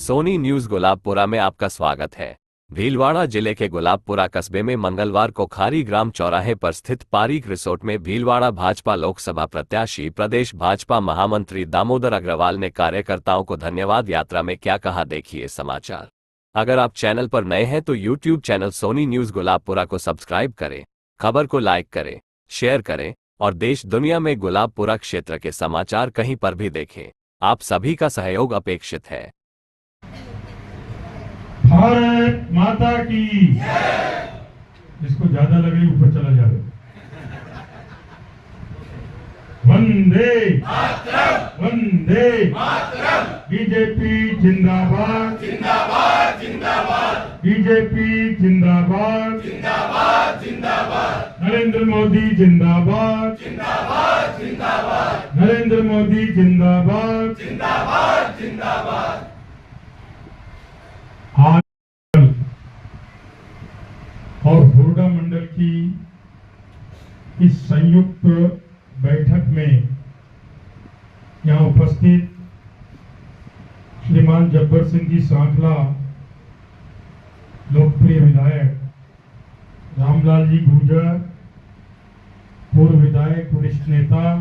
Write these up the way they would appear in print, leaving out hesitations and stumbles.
Soni news Gulabpura में आपका स्वागत है। भीलवाड़ा जिले के गुलाबपुरा कस्बे में मंगलवार को खारी ग्राम चौराहे पर स्थित पारीक रिसोर्ट में भीलवाड़ा भाजपा लोकसभा प्रत्याशी प्रदेश भाजपा महामंत्री दामोदर अग्रवाल ने कार्यकर्ताओं को धन्यवाद यात्रा में क्या कहा, देखिए समाचार। अगर आप चैनल पर नए हैं तो YouTube channel Soni news Gulabpura को सब्सक्राइब करें, खबर को लाइक करें, शेयर करें और देश दुनिया में गुलाबपुरा क्षेत्र के समाचार कहीं पर भी देखें। आप सभी का सहयोग अपेक्षित है। भारत माता की इसको ज्यादा लगे ऊपर चला जाए। वंदे मातरम, वंदे मातरम। बीजेपी जिंदाबाद, जिंदाबाद, जिंदाबाद। बीजेपी जिंदाबाद, जिंदाबाद, जिंदाबाद। नरेंद्र मोदी जिंदाबाद, जिंदाबाद, जिंदाबाद। नरेंद्र मोदी जिंदाबाद, जिंदाबाद, जिंदाबाद। आज और हुरडा मंडल की इस संयुक्त बैठक में यहाँ उपस्थित श्रीमान जब्बर सिंह जी सांखला, लोकप्रिय विधायक रामलाल जी गुर्जर, पूर्व विधायक वरिष्ठ नेता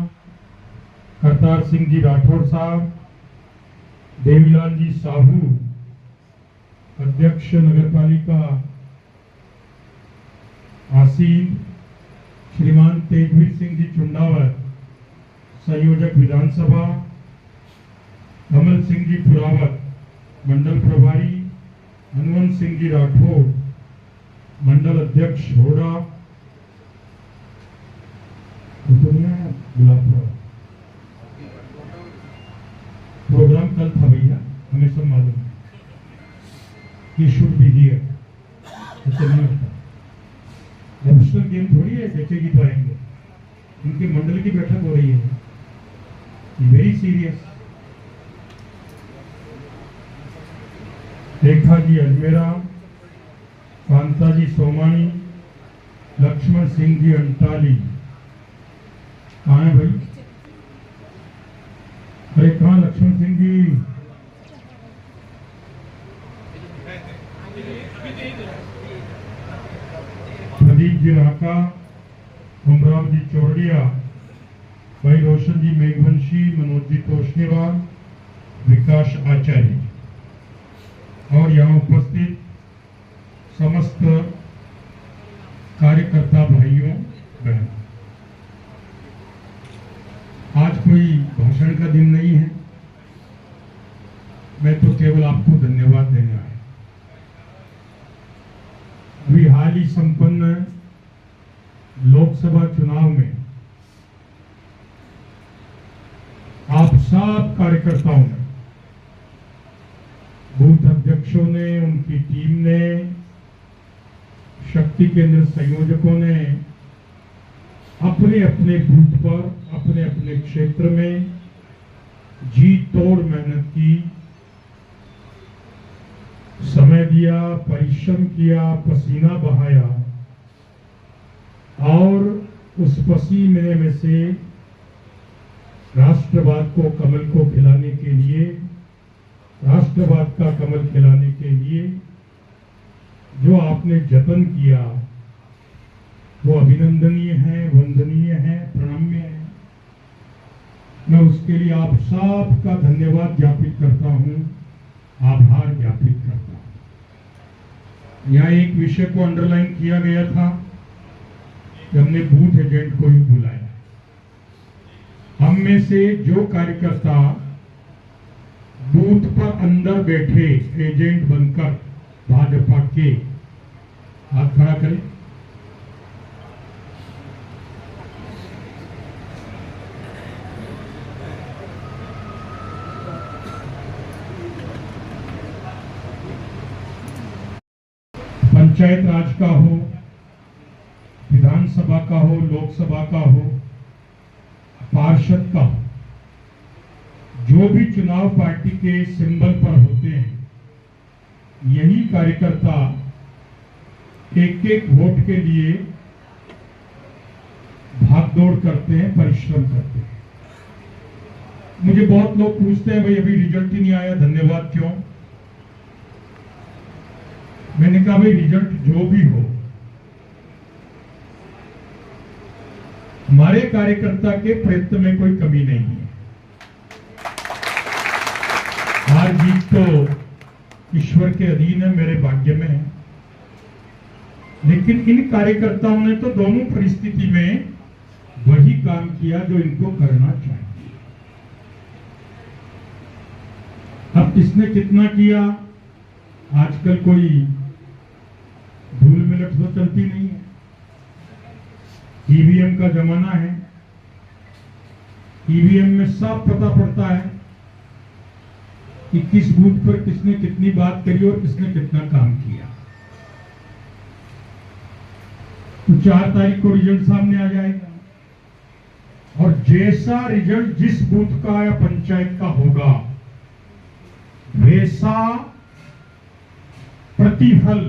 करतार सिंह जी राठौर साहब, देवीलाल जी साहू, अध्यक्ष नगरपालिका आसीन, श्रीमान तेजवीर सिंह जी चुंडावर, संयोजक विधानसभा, कमल सिंह जी पुरावत, मंडल प्रभारी, हनुमंत सिंह जी राठौर, मंडल अध्यक्ष होड़ा, गुलाबपुरा। प्रोग्राम कल था भैया, हमें सब मालूम है। He should be here। ऐसा नहीं होता। प्रोफेशनल गेम थोड़ी है, देखेगी तो आएंगे। उनके मंडल की बैठक हो रही है, वेरी सीरियस। रेखा जी अजमेरा, कांता जी सोमानी, लक्ष्मण सिंह जी अंटाली, कहाँ है भाई? अरे कहाँ लक्ष्मण सिंह जी? प्रदीप जी राका, उमराव जी चौड़िया, भाई रोशन जी मेघवंशी, मनोज जी तोशनीवाल, विकास आचार्य और यहाँ उपस्थित समस्त कार्यकर्ता भाइयों बहनों। आज कोई भाषण का दिन नहीं है, मैं तो केवल आपको धन्यवाद देने आया। अभी हाल ही संपन्न लोकसभा चुनाव में आप सब कार्यकर्ताओं ने, बूथ अध्यक्षों ने, उनकी टीम ने, शक्ति केंद्र संयोजकों ने अपने अपने बूथ पर, अपने अपने क्षेत्र में जी तोड़ मेहनत की, समय दिया, परिश्रम किया, पसीना बहाया और उस पसीने में से राष्ट्रवाद को, कमल को खिलाने के लिए, राष्ट्रवाद का कमल खिलाने के लिए जो आपने जतन किया वो अभिनंदनीय है, वंदनीय है, प्रणम्य है। मैं उसके लिए आप सबका धन्यवाद ज्ञापित करता हूं, आभार ज्ञापित करता हूं। यहाँ एक विषय को अंडरलाइन किया गया था कि हमने बूथ एजेंट को ही बुलाया। हम में से जो कार्यकर्ता बूथ पर अंदर बैठे एजेंट बनकर भाजपा के, हाथ खड़ा करें। पंचायत राज का हो, विधानसभा का हो, लोकसभा का हो, पार्षद का हो, जो भी चुनाव पार्टी के सिंबल पर होते हैं, यही कार्यकर्ता एक एक वोट के लिए भागदौड़ करते हैं, परिश्रम करते हैं। मुझे बहुत लोग पूछते हैं भाई अभी रिजल्ट ही नहीं आया, धन्यवाद क्यों? मैंने कहा भाई रिजल्ट जो भी हो, हमारे कार्यकर्ता के प्रयत्न में कोई कमी नहीं है। हार जीत तो ईश्वर के अधीन है, मेरे भाग्य में है, लेकिन इन कार्यकर्ताओं ने तो दोनों परिस्थिति में वही काम किया जो इनको करना चाहिए। अब किसने कितना किया, आजकल कोई धूल मिलट तो चलती नहीं है। ईवीएम का जमाना है, ईवीएम में साफ पता पड़ता है कि किस बूथ पर किसने कितनी बात करी और किसने कितना काम किया। तो 4 तारीख को रिजल्ट सामने आ जाएगा, और जैसा रिजल्ट जिस बूथ का या पंचायत का होगा, वैसा प्रतिफल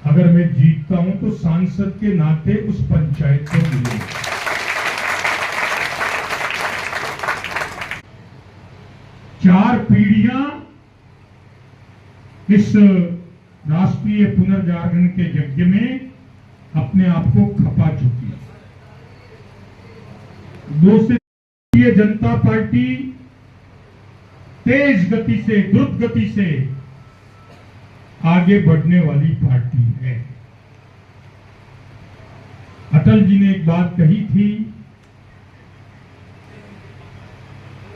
अगर मैं जीतता हूं तो सांसद के नाते उस पंचायत को मिलेगा। 4 पीढ़ियां इस राष्ट्रीय पुनर्जागरण के यज्ञ में अपने आप को खपा चुकी है। 2 से भारतीय जनता पार्टी तेज गति से, द्रुत गति से आगे बढ़ने वाली पार्टी है। अटल जी ने एक बात कही थी,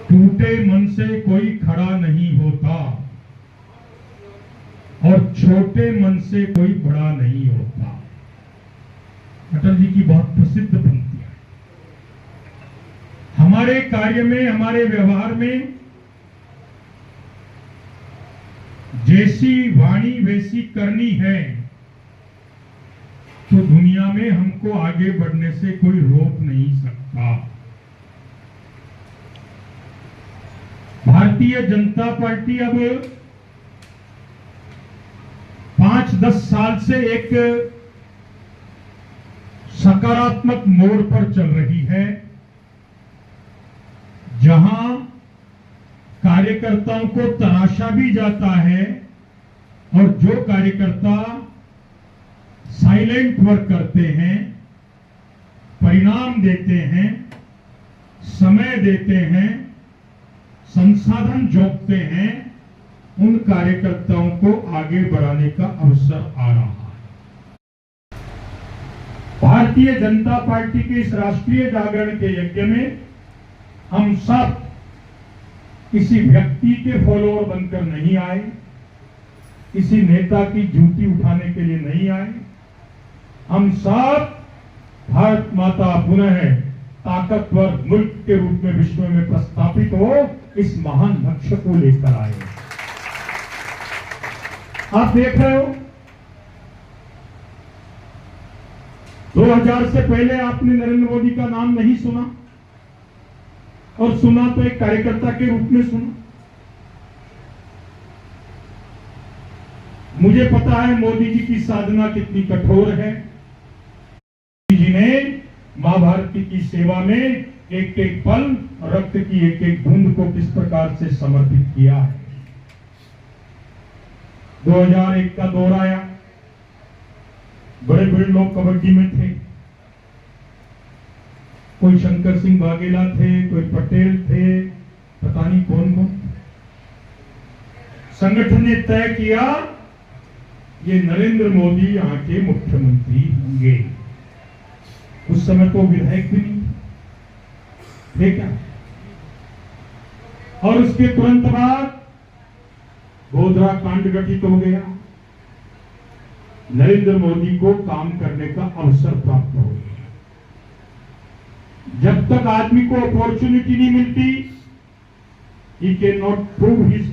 टूटे मन से कोई खड़ा नहीं होता और छोटे मन से कोई बड़ा नहीं होता। अटल जी की बहुत प्रसिद्ध पंक्ति है। हमारे कार्य में, हमारे व्यवहार में जैसी वाणी वैसी करनी है, तो दुनिया में हमको आगे बढ़ने से कोई रोक नहीं सकता। भारतीय जनता पार्टी अब 5-10 साल से एक सकारात्मक मोड़ पर चल रही है, जहां कार्यकर्ताओं को तराशा भी जाता है, और जो कार्यकर्ता साइलेंट वर्क करते हैं, परिणाम देते हैं, समय देते हैं, संसाधन जोड़ते हैं, उन कार्यकर्ताओं को आगे बढ़ाने का अवसर आ रहा है। भारतीय जनता पार्टी के इस राष्ट्रीय जागरण के यज्ञ में हम सब किसी व्यक्ति के फॉलोअर बनकर नहीं आए, किसी नेता की जूती उठाने के लिए नहीं आए। हम सब भारत माता पुनः ताकतवर मुल्क के रूप में विश्व में प्रस्थापित हो, इस महान लक्ष्य को लेकर आए। आप देख रहे हो, 2000 से पहले आपने नरेंद्र मोदी का नाम नहीं सुना, और सुना तो एक कार्यकर्ता के रूप में सुना। मुझे पता है मोदी जी की साधना कितनी कठोर है। मोदी जी ने मां भारती की सेवा में एक एक पल, रक्त की एक एक बूंद को किस प्रकार से समर्पित किया है। 2001 का दौर आया, बड़े बड़े लोग कबड्डी में थे, कोई शंकर सिंह वाघेला थे, कोई पटेल थे, पता नहीं कौन कौन। संगठन ने तय किया ये नरेंद्र मोदी यहाँ के मुख्यमंत्री होंगे। उस समय तो विधायक भी नहीं थे क्या। और उसके तुरंत बाद गोधरा कांड गठित हो गया। नरेंद्र मोदी को काम करने का अवसर प्राप्त हो गया। जब तक आदमी को अपॉर्चुनिटी नहीं मिलती, he can not prove his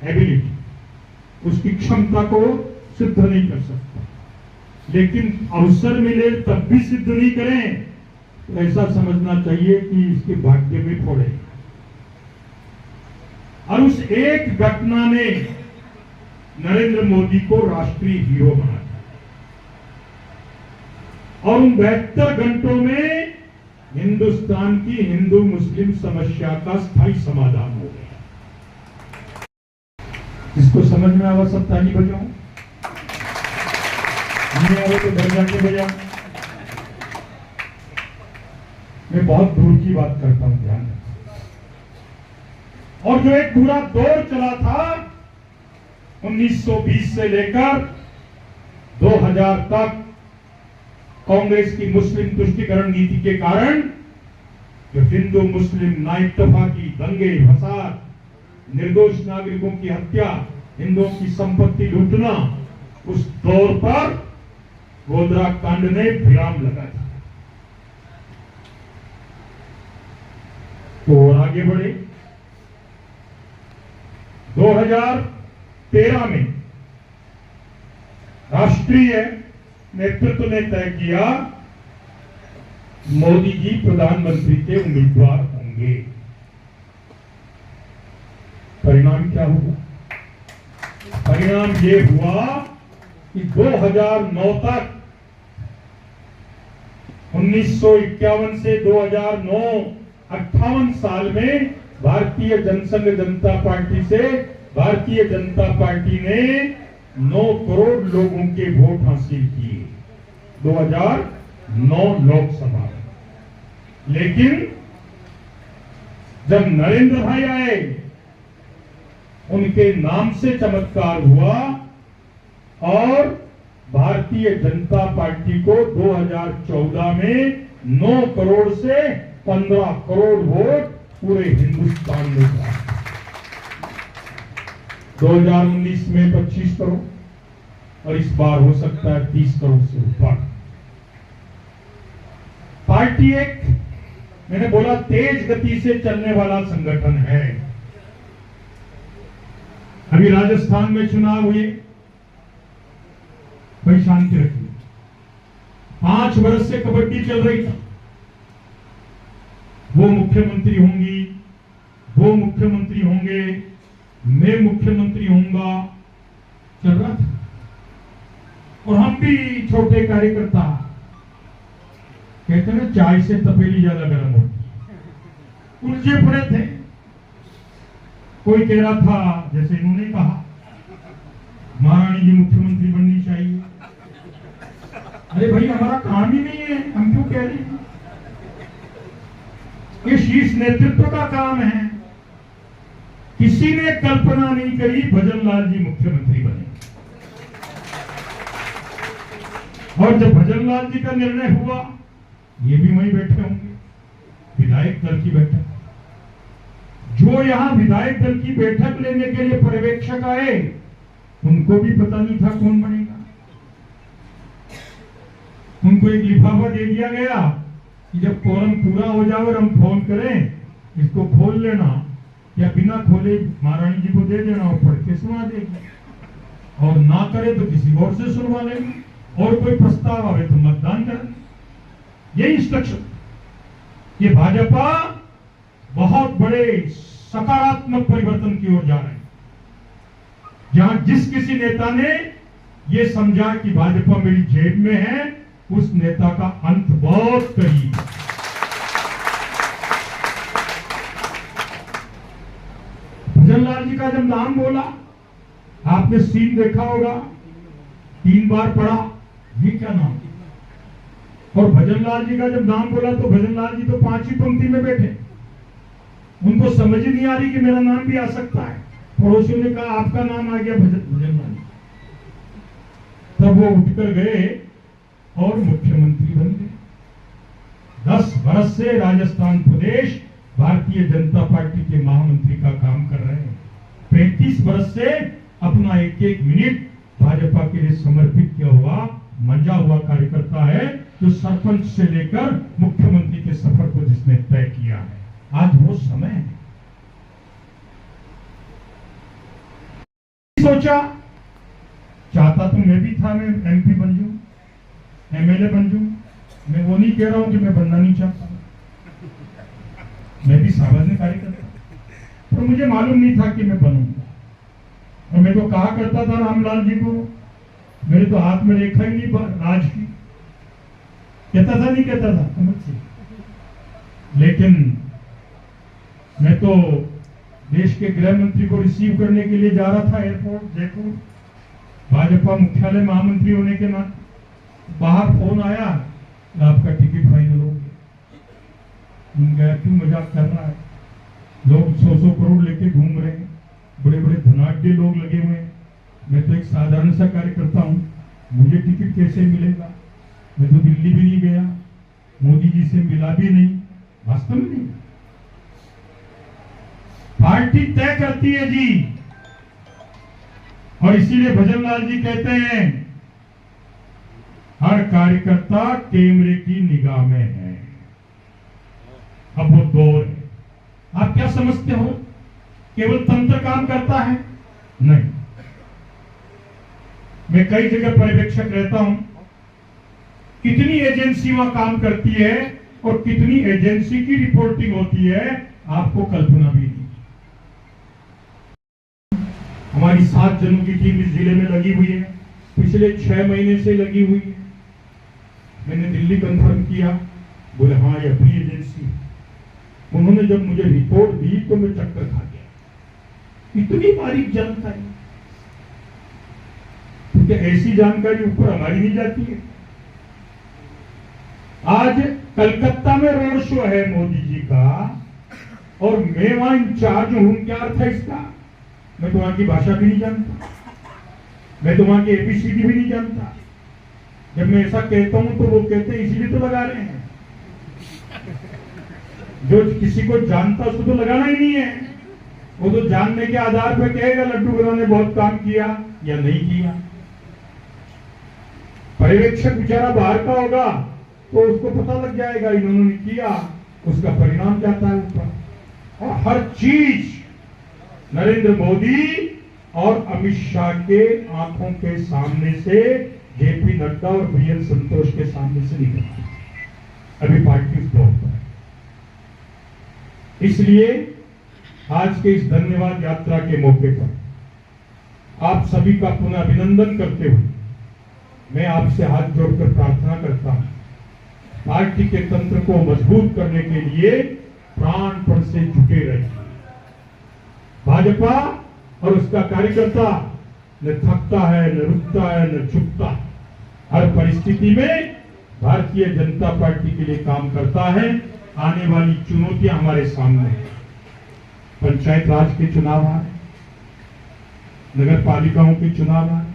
ability, उसकी क्षमता को सिद्ध नहीं कर सकता। लेकिन अवसर मिले तब भी सिद्ध नहीं करें, तो ऐसा समझना चाहिए कि इसके भाग्य में फोड़े। और उस एक घटना ने नरेंद्र मोदी को राष्ट्रीय हीरो बना दिया। और उन 72 घंटों में हिंदुस्तान की हिंदू मुस्लिम समस्या का स्थायी समाधान हो गया। इसको समझ में आवा, सब ताली बजाओ। नहीं आवे तो डर जाके भैया। मैं बहुत दूर की बात करता हूं, ध्यान रखना। और जो एक पूरा दौर चला था 1920 से लेकर 2000 तक, कांग्रेस की मुस्लिम तुष्टीकरण नीति के कारण जो हिंदू मुस्लिम नाइतफाकी, दंगे फसाद, निर्दोष नागरिकों की हत्या, हिंदुओं की संपत्ति लूटना, उस दौर पर गोधरा कांड ने विराम लगा था। तो और आगे बढ़े। 2013 में राष्ट्रीय नेतृत्व ने तय किया मोदी जी प्रधानमंत्री के उम्मीदवार होंगे। परिणाम क्या हुआ? परिणाम ये हुआ कि 2009 तक, 1951 से 2009 58 साल में भारतीय जनसंघ जनता पार्टी से भारतीय जनता पार्टी ने 9 करोड़ लोगों के वोट हासिल किए 2009 लोकसभा में। लेकिन जब नरेंद्र भाई आए, उनके नाम से चमत्कार हुआ और भारतीय जनता पार्टी को 2014 में 9 करोड़ से 15 करोड़ वोट पूरे हिंदुस्तान में प्राप्त। 2019 में 25 करोड़ और इस बार हो सकता है 30 करोड़ से ऊपर। पार्टी एक, मैंने बोला, तेज गति से चलने वाला संगठन है। अभी राजस्थान में चुनाव हुए, भाई शांति रखिए। 5 वर्ष से कबड्डी चल रही थी, वो मुख्यमंत्री होंगी, वो मुख्यमंत्री होंगे, मैं मुख्यमंत्री होऊंगा, चल रहा था। और हम भी छोटे कार्यकर्ता, कहते ना चाय से तपेली ज्यादा गर्म होती, उलझे पड़े थे। कोई कह रहा था, जैसे इन्होंने कहा, महारानी जी मुख्यमंत्री बननी चाहिए। अरे भाई, हमारा काम ही नहीं है, हम क्यों कह रहे हैं? ये शीर्ष नेतृत्व का काम है। किसी ने कल्पना नहीं करी भजन लाल जी मुख्यमंत्री बने। और जब भजन लाल जी का निर्णय हुआ, ये भी वहीं बैठे होंगे, विधायक दल की बैठक। जो यहां विधायक दल की बैठक लेने के लिए पर्यवेक्षक आए, उनको भी पता नहीं था कौन बनेगा। उनको एक लिफाफा दे दिया गया कि जब कोरम पूरा हो जाए और हम फोन करें, इसको खोल लेना या बिना खोले महारानी जी को दे देना और पढ़ के सुना देगी, और ना करे तो किसी और से सुनवा लेंगे, और कोई प्रस्ताव आवे तो मतदान करेंगे। यही इंस्ट्रक्शन। ये भाजपा बहुत बड़े सकारात्मक परिवर्तन की ओर जा रहे हैं, जहां जिस किसी नेता ने ये समझा कि भाजपा मेरी जेब में है, उस नेता का अंत बहुत करीब है। भजन लाल जी का जब नाम बोला, आपने सीन देखा होगा, 3 बार पढ़ा, ये क्या नाम? और भजन लाल जी का जब नाम बोला तो भजन लाल जी तो 5वीं पंक्ति में बैठे। उनको समझ ही नहीं आ रही कि मेरा नाम भी आ सकता है। पड़ोसियों ने कहा, आपका नाम आ गया भजन लाल। तब वो उठकर गए और मुख्यमंत्री बन गए। 10 वर्ष से राजस्थान प्रदेश भारतीय जनता पार्टी के महामंत्री का काम कर रहे हैं। 35 वर्ष से अपना एक एक मिनट भाजपा के लिए समर्पित किया हुआ मंजा हुआ कार्यकर्ता है, जो सरपंच से लेकर मुख्यमंत्री के सफर को जिसने तय किया है। आज वो समय है। सोचा, चाहता तो मैं भी था, मैं एमपी बन जाऊं, एमएलए बन जाऊं। मैं वो नहीं कह रहा हूं कि मैं बनना नहीं चाहता, मैं भी सामान्य कार्यकर्ता, पर मुझे मालूम नहीं था कि मैं बनूंगा। और मैं तो कहा करता था रामलाल जी को, मेरे तो हाथ में रेखा ही नहीं राज की, कहता था, नहीं कहता था समझ से। लेकिन मैं तो देश के गृह मंत्री को रिसीव करने के लिए जा रहा था एयरपोर्ट जयपुर, भाजपा मुख्यालय महामंत्री होने के नाते। बाहर फोन आया, आपका टिकट फाइनल हो गया। उनका क्यों मजाक कर रहा है, लोग 100-100 करोड़ लेके घूम रहे हैं, बड़े बड़े धनाढ्य लोग लगे हुए हैं, मैं तो एक साधारण सा कार्यकर्ता हूँ, मुझे टिकट कैसे मिलेगा? मैं तो दिल्ली भी नहीं गया, मोदी जी से मिला भी नहीं, वास्तव में नहीं। पार्टी तय करती है जी, और इसीलिए भजन लाल जी कहते हैं हर कार्यकर्ता कैमरे की निगाह में है। अब वो दौर है, आप क्या समझते हो केवल तंत्र काम करता है? नहीं, मैं कई जगह पर्यवेक्षक रहता हूं, कितनी एजेंसी वहां काम करती है और कितनी एजेंसी की रिपोर्टिंग होती है, आपको कल्पना भी नहीं। हमारी 7 जनों की टीम इस जिले में लगी हुई है, पिछले 6 महीने से लगी हुई है। मैंने दिल्ली कंफर्म किया, बोले हाँ ये अपनी एजेंसी है। उन्होंने जब मुझे रिपोर्ट दी तो मैं चक्कर खा गया, इतनी बारीक जानकारी, क्योंकि ऐसी जानकारी ऊपर हमारी नहीं जाती है। आज कलकत्ता में रोड शो है मोदी जी का और मैं वहां इंचार्ज हूं, क्या अर्थ है इसका? मैं तो वहां की भाषा भी नहीं जानता, मैं तो वहां की एबीसीडी भी नहीं जानता। जब मैं ऐसा कहता हूं तो वो कहते हैं इसीलिए तो लगा रहे हैं। जो किसी को जानता उसको तो लगाना ही नहीं है, वो तो जानने के आधार पर कहेगा लड्डू गुलाब ने बहुत काम किया या नहीं किया। पर्यवेक्षक बेचारा बाहर का होगा तो उसको पता लग जाएगा इन्होंने किया, उसका परिणाम जाता है ऊपर। और हर चीज नरेंद्र मोदी और अमित शाह के आंखों के सामने से, जेपी नड्डा और बीएल संतोष के सामने से निकलती है। अभी पार्टी उस दौर पर है। इसलिए आज के इस धन्यवाद यात्रा के मौके पर आप सभी का पुनः अभिनंदन करते हुए मैं आपसे हाथ जोड़कर प्रार्थना करता हूं, पार्टी के तंत्र को मजबूत करने के लिए प्राणपण से जुटे रहिए। भाजपा और उसका कार्यकर्ता न थकता है, न रुकता है, न झुकता। हर परिस्थिति में भारतीय जनता पार्टी के लिए काम करता है। आने वाली चुनौतियां हमारे सामने हैं। पंचायत राज के चुनाव आ रहे, नगर पालिकाओं के चुनाव आ रहे।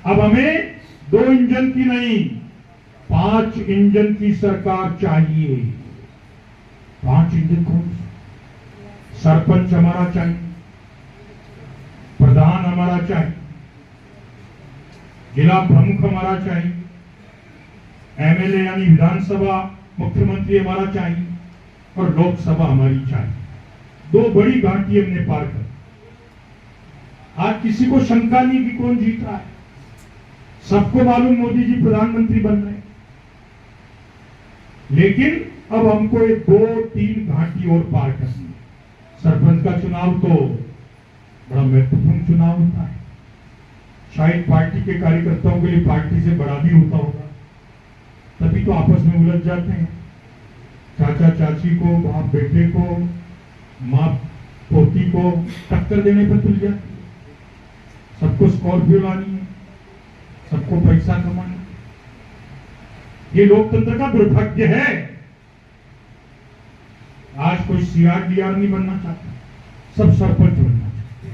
अब हमें 2 इंजन की नहीं 5 इंजन की सरकार चाहिए। 5 इंजन कौन? सरपंच हमारा चाहिए, प्रधान हमारा चाहिए, जिला प्रमुख हमारा चाहिए, एमएलए यानी विधानसभा मुख्यमंत्री हमारा चाहिए और लोकसभा हमारी चाहिए। 2 बड़ी घाटी हमने पार कर। आज किसी को शंका नहीं कि कौन जीत रहा है, सबको मालूम मोदी जी प्रधानमंत्री बन रहे हैं। लेकिन अब हमको ये 2-3 घाटी और पार करनी है। सरपंच का चुनाव तो बड़ा महत्वपूर्ण चुनाव होता है, शायद पार्टी के कार्यकर्ताओं के लिए पार्टी से बड़ा भी होता होगा, तभी तो आपस में उलझ जाते हैं। चाचा चाची को, बाप बेटे को, माँ पोती को टक्कर देने पर तुल जाती है। सबको स्कॉर्पियो लानी है, सबको पैसा कमाना है। ये लोकतंत्र का दुर्भाग्य है। आज कोई सीआरडीआर नहीं बनना चाहता, सब सरपंच बनना चाहते।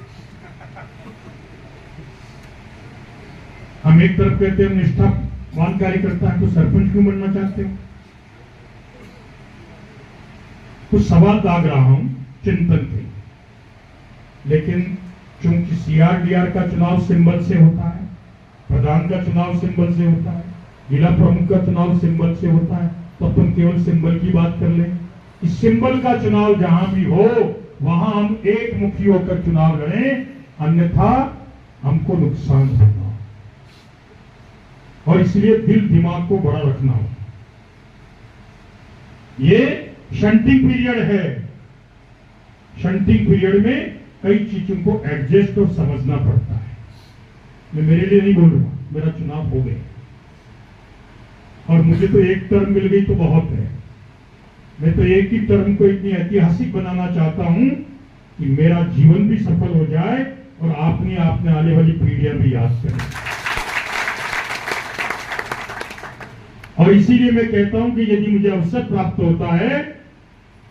हम एक तरफ कहते हैं निष्ठावान कार्यकर्ता है, तो सरपंच क्यों बनना चाहते हो? कुछ सवाल दाग रहा हूं चिंतन के, लेकिन चूंकि सीआरडीआर का चुनाव सिंबल से होता है, प्रधान का चुनाव सिंबल से होता है, जिला प्रमुख का चुनाव सिंबल से होता है, तो तुम केवल सिंबल की बात कर लें। इस सिंबल का चुनाव जहां भी हो वहां हम एक मुखी होकर चुनाव लड़ें, अन्यथा हमको नुकसान होगा। और इसलिए दिल दिमाग को बड़ा रखना होगा। ये शंटिंग पीरियड है। शंटिंग पीरियड में कई चीजों को एडजस्ट और समझना पड़ता है। मैं मेरे लिए नहीं बोल रहा, मेरा चुनाव हो गया और मुझे तो एक टर्म मिल गई तो बहुत है। मैं तो एक ही टर्म को इतनी ऐतिहासिक बनाना चाहता हूं कि मेरा जीवन भी सफल हो जाए और आपने आने वाली पीढ़ियां भी याद करें। और इसीलिए मैं कहता हूं कि यदि मुझे अवसर प्राप्त होता है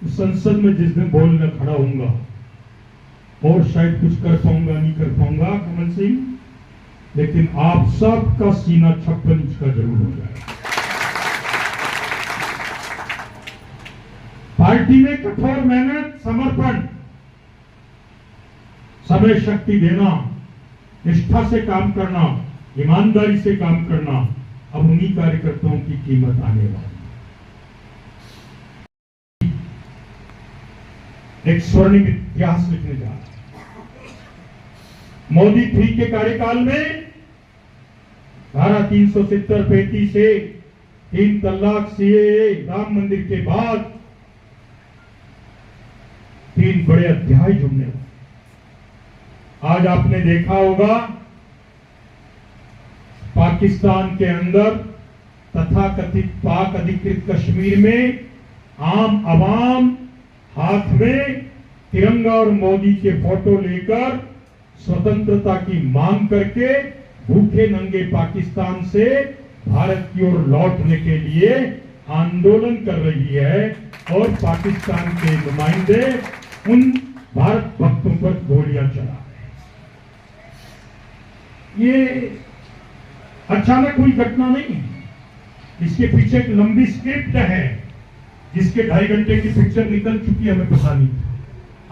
तो संसद में जिस दिन बोलने खड़ा होऊंगा और शायद कुछ कर पाऊंगा नहीं कर पाऊंगा कमल सिंह, लेकिन आप सबका सीना 56 इंच का जरूर हो जाएगा। पार्टी में कठोर मेहनत, समर्पण, समय शक्ति देना, निष्ठा से काम करना, ईमानदारी से काम करना, अब उन्हीं कार्यकर्ताओं की कीमत आने वाली। एक स्वर्णिम इतिहास लिखने जा रहा है। मोदी 3 के कार्यकाल में धारा 370-35 से 3 तलाक, सीएए, राम मंदिर के बाद 3 बड़े अध्याय जुड़ने वाले। आज आपने देखा होगा पाकिस्तान के अंदर तथाकथित पाक अधिकृत कश्मीर में आम आवाम हाथ में तिरंगा और मोदी के फोटो लेकर स्वतंत्रता की मांग करके भूखे नंगे पाकिस्तान से भारत की ओर लौटने के लिए आंदोलन कर रही है और पाकिस्तान के नुमाइंदे उन भारत भक्तों पर गोलियां चला रहे हैं। ये अचानक हुई घटना नहीं है, इसके पीछे एक लंबी स्क्रिप्ट है जिसके 2.5 घंटे की पिक्चर निकल चुकी है, हमें पता नहीं।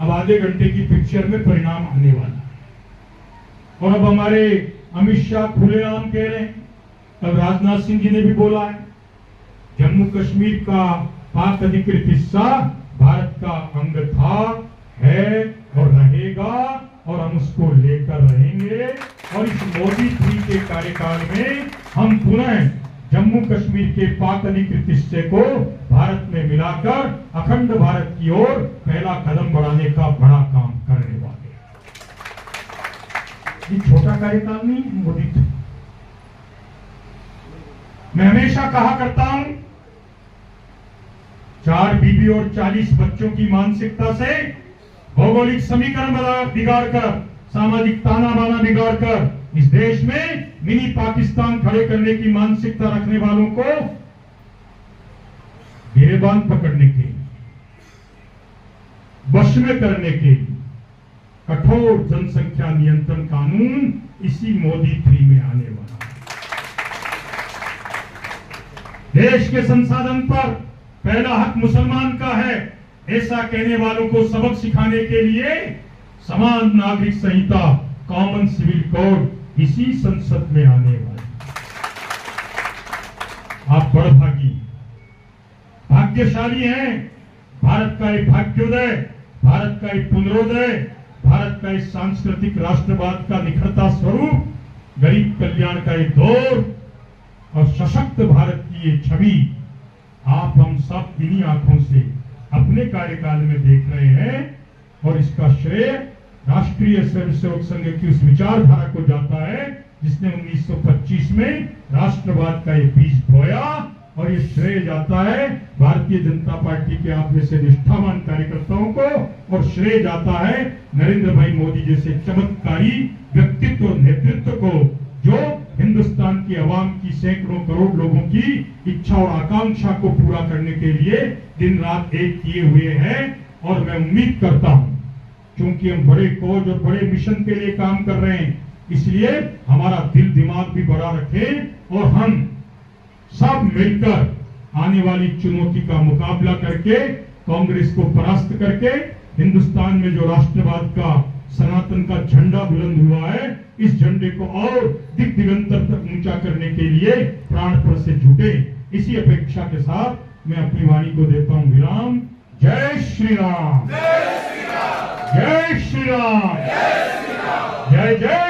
अब आधे घंटे की पिक्चर में परिणाम आने वाला है। और अब हमारे अमित शाह खुलेआम कह रहे हैं, अब राजनाथ सिंह जी ने भी बोला है, जम्मू कश्मीर का पाक अधिकृत हिस्सा भारत का अंग था, है और रहेगा और हम उसको लेकर रहेंगे। और इस मोदी 3 के कार्यकाल में हम पुनः जम्मू कश्मीर के पाक अधिकृत हिस्से को भारत में मिलाकर अखंड भारत की ओर पहला कदम बढ़ाने का बड़ा काम करने वाले। ये छोटा कार्यकाल नहीं है मोदी 3। मैं हमेशा कहा करता हूं, 4 बीबी और 40 बच्चों की मानसिकता से भौगोलिक समीकरण बिगाड़कर, सामाजिक ताना बाना बिगाड़कर इस देश में मिनी पाकिस्तान खड़े करने की मानसिकता रखने वालों को गिरेबान पकड़ने के, वश में करने के कठोर जनसंख्या नियंत्रण कानून इसी मोदी 3 में आने वाला है। देश के संसाधन पर पहला हक मुसलमान का है, ऐसा कहने वालों को सबक सिखाने के लिए समान नागरिक संहिता, कॉमन सिविल कोड इसी संसद में आने वाले। आप बड़भागी, भाग्यशाली हैं। भारत का एक भाग्योदय, भारत का एक पुनरोदय, भारत का एक सांस्कृतिक राष्ट्रवाद का निखरता स्वरूप, गरीब कल्याण का एक दौर और सशक्त भारत की ये छवि आप हम सब इन्हीं आंखों से अपने कार्यकाल में देख रहे हैं। और इसका श्रेय राष्ट्रीय स्वयंसेवक संघ की उस विचारधारा को जाता है जिसने 1925 में राष्ट्रवाद का ये बीज बोया। और ये श्रेय जाता है भारतीय जनता पार्टी के आप जैसे निष्ठावान कार्यकर्ताओं को, और श्रेय जाता है नरेंद्र भाई मोदी जैसे चमत्कारी व्यक्तित्व और नेतृत्व को, जो हिंदुस्तान की आवाम की सैकड़ों करोड़ लोगों की इच्छा और आकांक्षा को पूरा करने के लिए दिन रात एक किए हुए हैं। और मैं उम्मीद करता हूं, क्योंकि हम बड़े कोज और बड़े मिशन के लिए काम कर रहे हैं, इसलिए हमारा दिल दिमाग भी बड़ा रखें और हम सब मिलकर आने वाली चुनौती का मुकाबला करके कांग्रेस को परास्त करके हिंदुस्तान में जो राष्ट्रवाद का सनातन का झंडा बुलंद हुआ है, इस झंडे को और दिग दिगंतर तक ऊंचा करने के लिए प्राणपण से जुटे। इसी अपेक्षा के साथ मैं अपनी वाणी को देता हूं विराम। जय श्री राम, जय श्री राम, जय श्री राम, जय जय